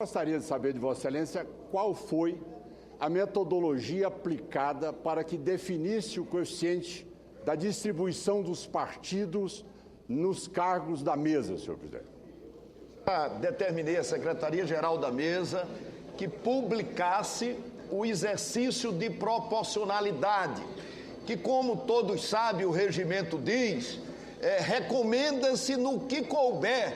Gostaria de saber de Vossa Excelência qual foi a metodologia aplicada para que definisse o coeficiente da distribuição dos partidos nos cargos da mesa, senhor presidente. Determinei à Secretaria-Geral da Mesa que publicasse o exercício de proporcionalidade, que, como todos sabem, o regimento diz, recomenda-se no que couber,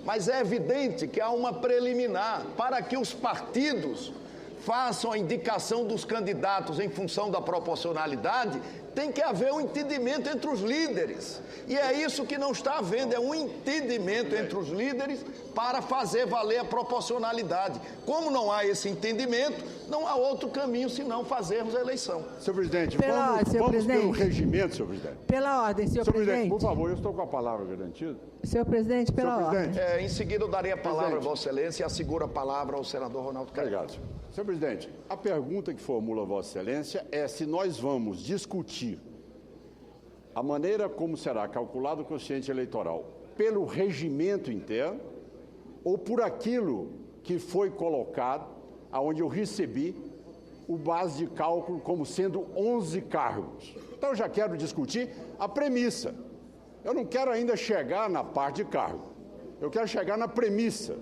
mas é evidente que há uma preliminar para que os partidos façam a indicação dos candidatos em função da proporcionalidade. Tem que haver um entendimento entre os líderes. E é isso que não está havendo, é um entendimento entre os líderes para fazer valer a proporcionalidade. Como não há esse entendimento, não há outro caminho senão fazermos a eleição. Senhor presidente, vamos pelo regimento, senhor presidente. Pela ordem, senhor presidente. Por favor, eu estou com a palavra garantida. Senhor presidente, pela ordem. Em seguida, eu darei a palavra a Vossa Excelência e asseguro a palavra ao senador Ronaldo Caiado. Obrigado, senhor. Senhor presidente, a pergunta que formula Vossa Excelência é se nós vamos discutir a maneira como será calculado o quociente eleitoral pelo regimento interno ou por aquilo que foi colocado, aonde eu recebi o base de cálculo como sendo 11 cargos. Então, eu já quero discutir a premissa. Eu não quero ainda chegar na parte de cargo. Eu quero chegar na premissa.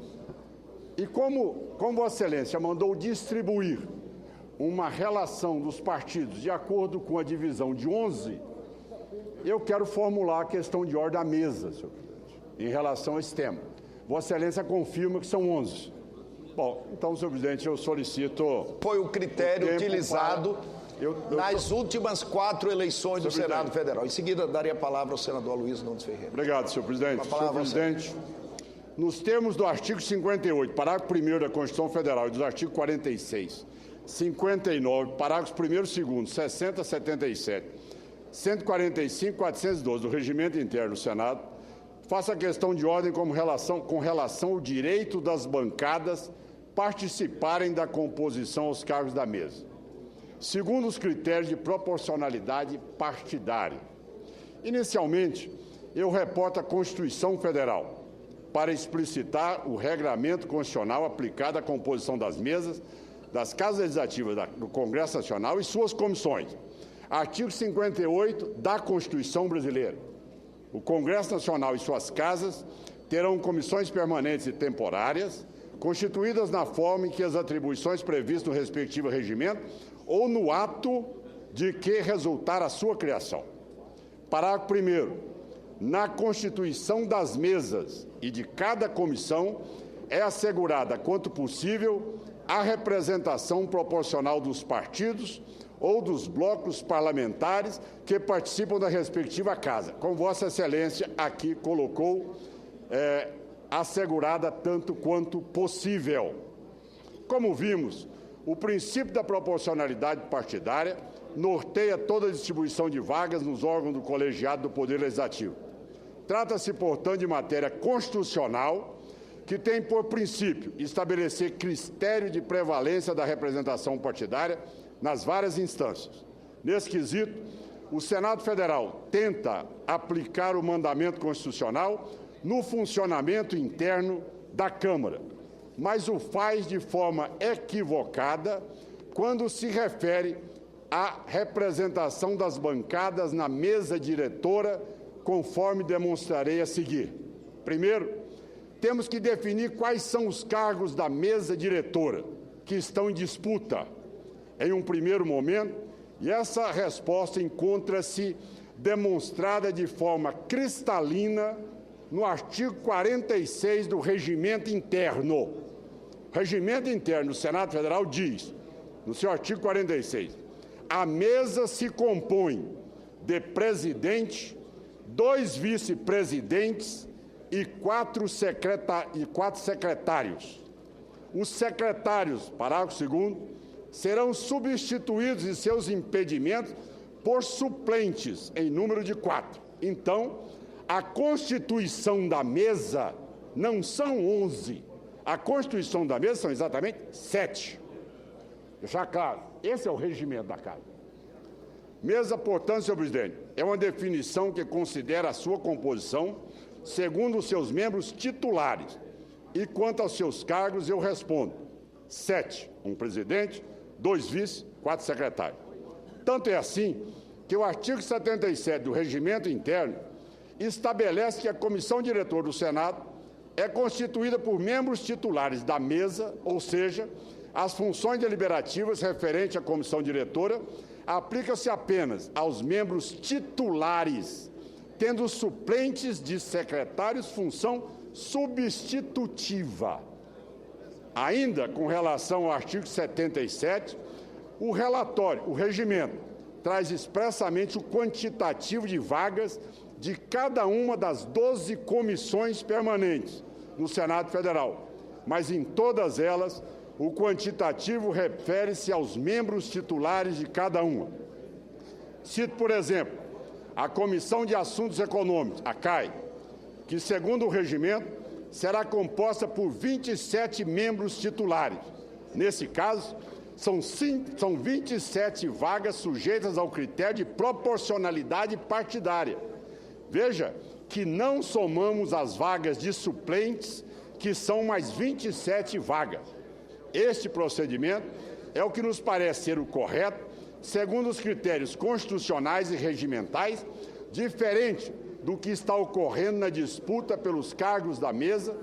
E como Vossa Excelência mandou distribuir uma relação dos partidos de acordo com a divisão de 11, eu quero formular a questão de ordem à mesa, senhor presidente, em relação a esse tema. Vossa Excelência confirma que são 11. Bom, então, senhor presidente, eu solicito... Foi o critério utilizado nas últimas 4 eleições do Senado Federal. Em seguida, daria a palavra ao senador Aloysio Nunes Ferreira. Obrigado, senhor presidente. Senhor presidente, nos termos do artigo 58, parágrafo 1º da Constituição Federal e dos artigos 46, 59, parágrafos 1º e 2º, 60, 77, 145 e 412 do Regimento Interno do Senado, faço a questão de ordem com relação ao direito das bancadas participarem da composição aos cargos da mesa, segundo os critérios de proporcionalidade partidária. Inicialmente, eu reporto a Constituição Federal para explicitar o regramento constitucional aplicado à composição das mesas das Casas Legislativas do Congresso Nacional e suas comissões. Artigo 58 da Constituição Brasileira. O Congresso Nacional e suas casas terão comissões permanentes e temporárias, constituídas na forma em que as atribuições previstas no respectivo regimento ou no ato de que resultar a sua criação. Parágrafo 1º. Na constituição das mesas e de cada comissão é assegurada, quanto possível, a representação proporcional dos partidos ou dos blocos parlamentares que participam da respectiva casa, como Vossa Excelência aqui colocou, assegurada tanto quanto possível. Como vimos, o princípio da proporcionalidade partidária norteia toda a distribuição de vagas nos órgãos do colegiado do Poder Legislativo. Trata-se, portanto, de matéria constitucional que tem por princípio estabelecer critério de prevalência da representação partidária nas várias instâncias. Nesse quesito, o Senado Federal tenta aplicar o mandamento constitucional no funcionamento interno da Câmara, mas o faz de forma equivocada quando se refere à representação das bancadas na mesa diretora, conforme demonstrarei a seguir. Primeiro, temos que definir quais são os cargos da mesa diretora que estão em disputa em um primeiro momento, e essa resposta encontra-se demonstrada de forma cristalina no artigo 46 do Regimento Interno. O Regimento Interno do Senado Federal diz, no seu artigo 46, a mesa se compõe de presidente, 2 vice-presidentes e 4 secretários. Os secretários, parágrafo 2º, serão substituídos em seus impedimentos por suplentes em número de 4. Então, a constituição da mesa não são 11. A constituição da mesa são exatamente 7. Deixar claro, esse é o regimento da Casa. Mesa, portanto, senhor presidente, é uma definição que considera a sua composição segundo os seus membros titulares, E quanto aos seus cargos, eu respondo: 7, um presidente, 2 vice, 4 secretários. Tanto é assim que o artigo 77 do Regimento Interno estabelece que a comissão diretora do Senado é constituída por membros titulares da mesa, ou seja, as funções deliberativas referentes à comissão diretora aplicam-se apenas aos membros titulares, tendo os suplentes de secretários função substitutiva. Ainda com relação ao artigo 77, o relatório, o regimento, traz expressamente o quantitativo de vagas de cada uma das 12 comissões permanentes no Senado Federal, mas em todas elas o quantitativo refere-se aos membros titulares de cada uma. Cito, por exemplo, a Comissão de Assuntos Econômicos, a CAI, que, segundo o regimento, será composta por 27 membros titulares. Nesse caso, são 27 vagas sujeitas ao critério de proporcionalidade partidária. Veja que não somamos as vagas de suplentes, que são mais 27 vagas. Este procedimento é o que nos parece ser o correto, segundo os critérios constitucionais e regimentais, diferente do que está ocorrendo na disputa pelos cargos da mesa,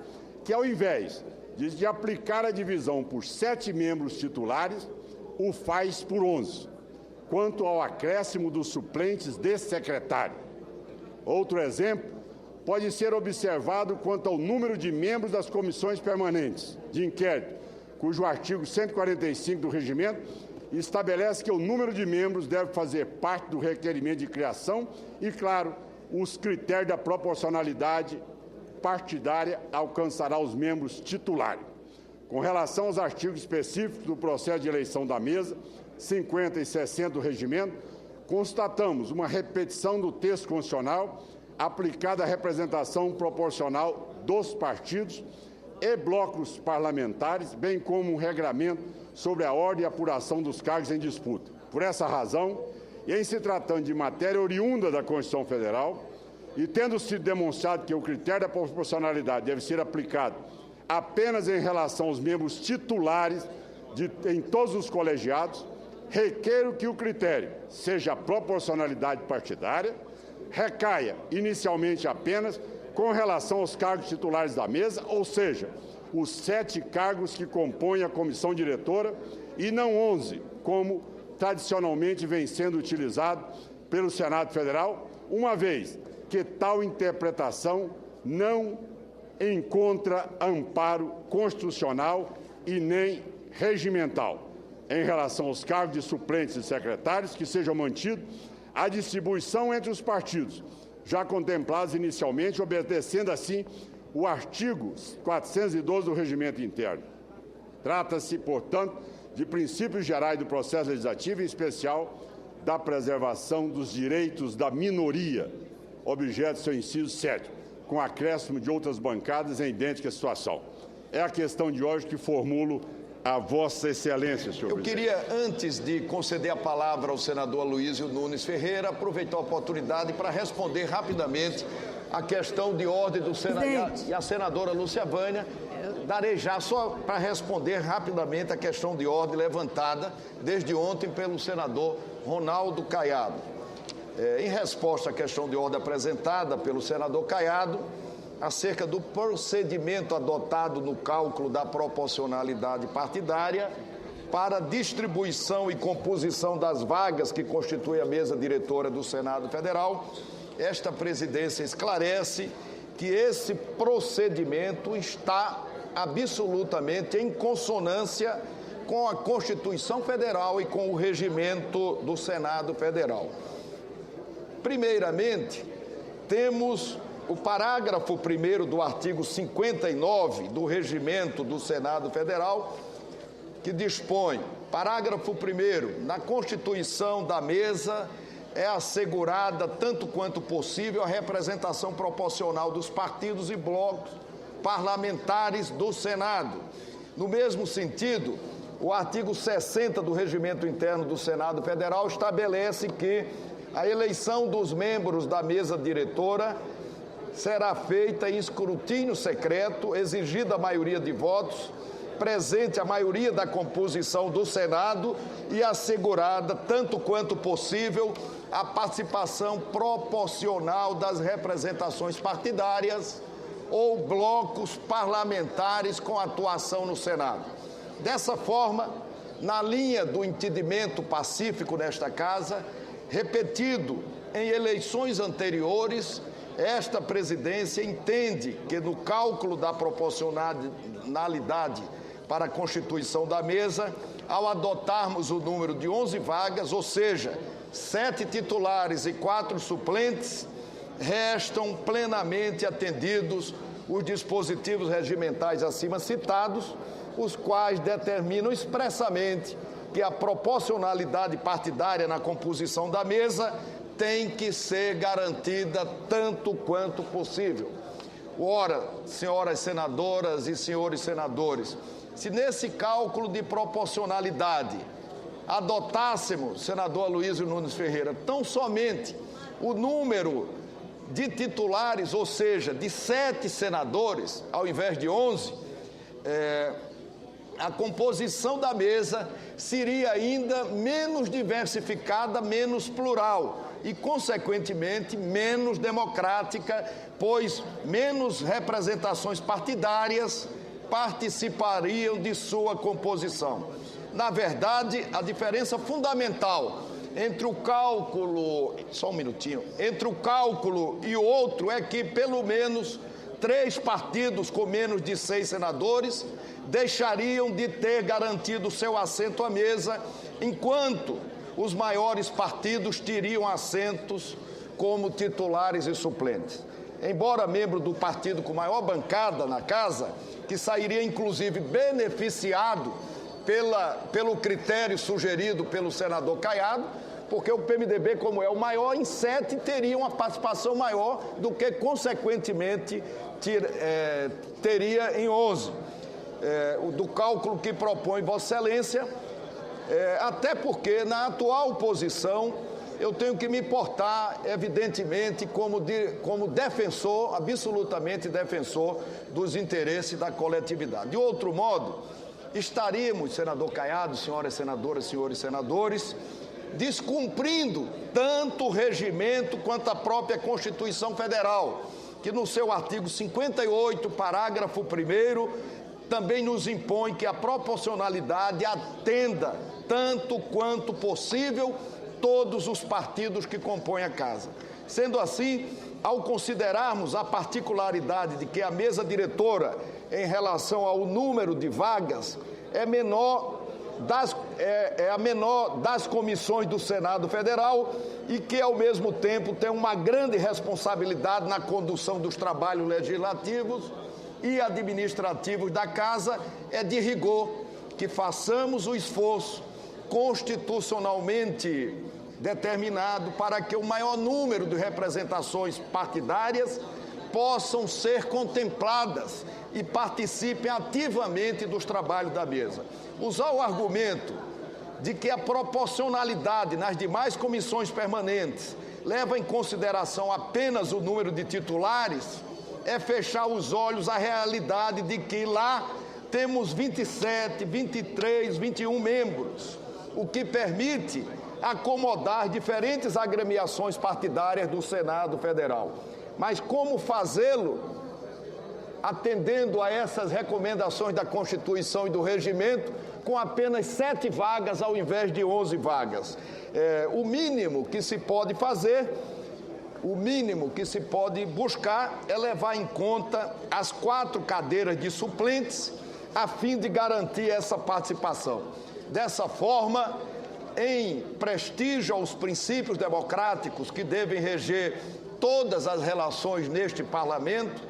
que, ao invés de aplicar a divisão por 7 membros titulares, o faz por 11, quanto ao acréscimo dos suplentes de secretário. Outro exemplo pode ser observado quanto ao número de membros das comissões permanentes de inquérito, cujo artigo 145 do regimento estabelece que o número de membros deve fazer parte do requerimento de criação e, claro, os critérios da proporcionalidade partidária alcançará os membros titulares. Com relação aos artigos específicos do processo de eleição da mesa, 50 e 60 do regimento, constatamos uma repetição do texto constitucional aplicada à representação proporcional dos partidos e blocos parlamentares, bem como um regramento sobre a ordem e apuração dos cargos em disputa. Por essa razão, e em se tratando de matéria oriunda da Constituição Federal, e tendo sido demonstrado que o critério da proporcionalidade deve ser aplicado apenas em relação aos membros titulares em todos os colegiados, requeiro que o critério seja a proporcionalidade partidária, recaia inicialmente apenas com relação aos cargos titulares da mesa, ou seja, os 7 cargos que compõem a comissão diretora e não 11, como tradicionalmente vem sendo utilizado pelo Senado Federal, uma vez que tal interpretação não encontra amparo constitucional e nem regimental. Em relação aos cargos de suplentes e secretários, que sejam mantidos a distribuição entre os partidos, já contemplados inicialmente, obedecendo assim o artigo 412 do Regimento Interno. Trata-se, portanto, de princípios gerais do processo legislativo, em especial da preservação dos direitos da minoria, objeto do seu inciso 7, com acréscimo de outras bancadas em idêntica situação. É a questão de hoje que formulo a Vossa Excelência, senhor presidente. Eu queria, antes de conceder a palavra ao senador Aloysio Nunes Ferreira, aproveitar a oportunidade para responder rapidamente a questão de ordem do senador e a senadora Lúcia Vânia. Darei já só para responder rapidamente a questão de ordem levantada desde ontem pelo senador Ronaldo Caiado. Em resposta à questão de ordem apresentada pelo senador Caiado, acerca do procedimento adotado no cálculo da proporcionalidade partidária para distribuição e composição das vagas que constituem a mesa diretora do Senado Federal, esta presidência esclarece que esse procedimento está absolutamente em consonância com a Constituição Federal e com o regimento do Senado Federal. Primeiramente, temos o parágrafo 1º do artigo 59 do Regimento do Senado Federal, que dispõe, parágrafo 1º, na constituição da mesa é assegurada, tanto quanto possível, a representação proporcional dos partidos e blocos parlamentares do Senado. No mesmo sentido, o artigo 60 do Regimento Interno do Senado Federal estabelece que a eleição dos membros da mesa diretora será feita em escrutínio secreto, exigida a maioria de votos, presente a maioria da composição do Senado e assegurada, tanto quanto possível, a participação proporcional das representações partidárias ou blocos parlamentares com atuação no Senado. Dessa forma, na linha do entendimento pacífico nesta Casa, repetido em eleições anteriores, esta presidência entende que no cálculo da proporcionalidade para a constituição da mesa, ao adotarmos o número de 11 vagas, ou seja, 7 titulares e 4 suplentes, restam plenamente atendidos os dispositivos regimentais acima citados, os quais determinam expressamente que a proporcionalidade partidária na composição da mesa tem que ser garantida tanto quanto possível. Ora, senhoras senadoras e senhores senadores, se nesse cálculo de proporcionalidade adotássemos, senador Aloysio Nunes Ferreira, tão somente o número de titulares, ou seja, de 7 senadores, ao invés de 11, a composição da mesa seria ainda menos diversificada, menos plural e, consequentemente, menos democrática, pois menos representações partidárias participariam de sua composição. Na verdade, a diferença fundamental entre o cálculo, entre o cálculo e o outro é que pelo menos 3 partidos com menos de 6 senadores deixariam de ter garantido seu assento à mesa, enquanto os maiores partidos teriam assentos como titulares e suplentes. Embora membro do partido com maior bancada na Casa, que sairia inclusive beneficiado pelo critério sugerido pelo senador Caiado, porque o PMDB, como é o maior, em 7 teria uma participação maior do que, consequentemente, teria em 11. Do cálculo que propõe Vossa Excelência, até porque, na atual posição, eu tenho que me portar, evidentemente, como defensor, absolutamente defensor dos interesses da coletividade. De outro modo, estaríamos, senador Caiado, senhoras senadoras, senhores senadores, descumprindo tanto o regimento quanto a própria Constituição Federal, que no seu artigo 58, parágrafo 1º, também nos impõe que a proporcionalidade atenda, tanto quanto possível, todos os partidos que compõem a Casa. Sendo assim, ao considerarmos a particularidade de que a mesa diretora, em relação ao número de vagas, é a menor das comissões do Senado Federal e que, ao mesmo tempo, tem uma grande responsabilidade na condução dos trabalhos legislativos e administrativos da Casa, é de rigor que façamos o esforço constitucionalmente determinado para que o maior número de representações partidárias possam ser contempladas e participem ativamente dos trabalhos da mesa. Usar o argumento de que a proporcionalidade nas demais comissões permanentes leva em consideração apenas o número de titulares é fechar os olhos à realidade de que lá temos 27, 23, 21 membros, o que permite acomodar diferentes agremiações partidárias do Senado Federal. Mas como fazê-lo atendendo a essas recomendações da Constituição e do Regimento com apenas 7 vagas ao invés de 11 vagas? O mínimo que se pode fazer, o mínimo que se pode buscar é levar em conta as 4 cadeiras de suplentes a fim de garantir essa participação. Dessa forma, em prestígio aos princípios democráticos que devem reger todas as relações neste parlamento,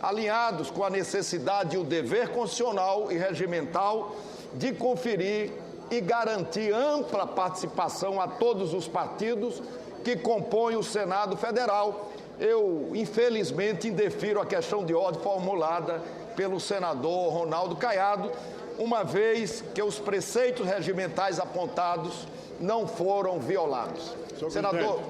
alinhados com a necessidade e o dever constitucional e regimental de conferir e garantir ampla participação a todos os partidos que compõem o Senado Federal, eu, infelizmente, indefiro a questão de ordem formulada pelo senador Ronaldo Caiado, uma vez que os preceitos regimentais apontados não foram violados. Senador...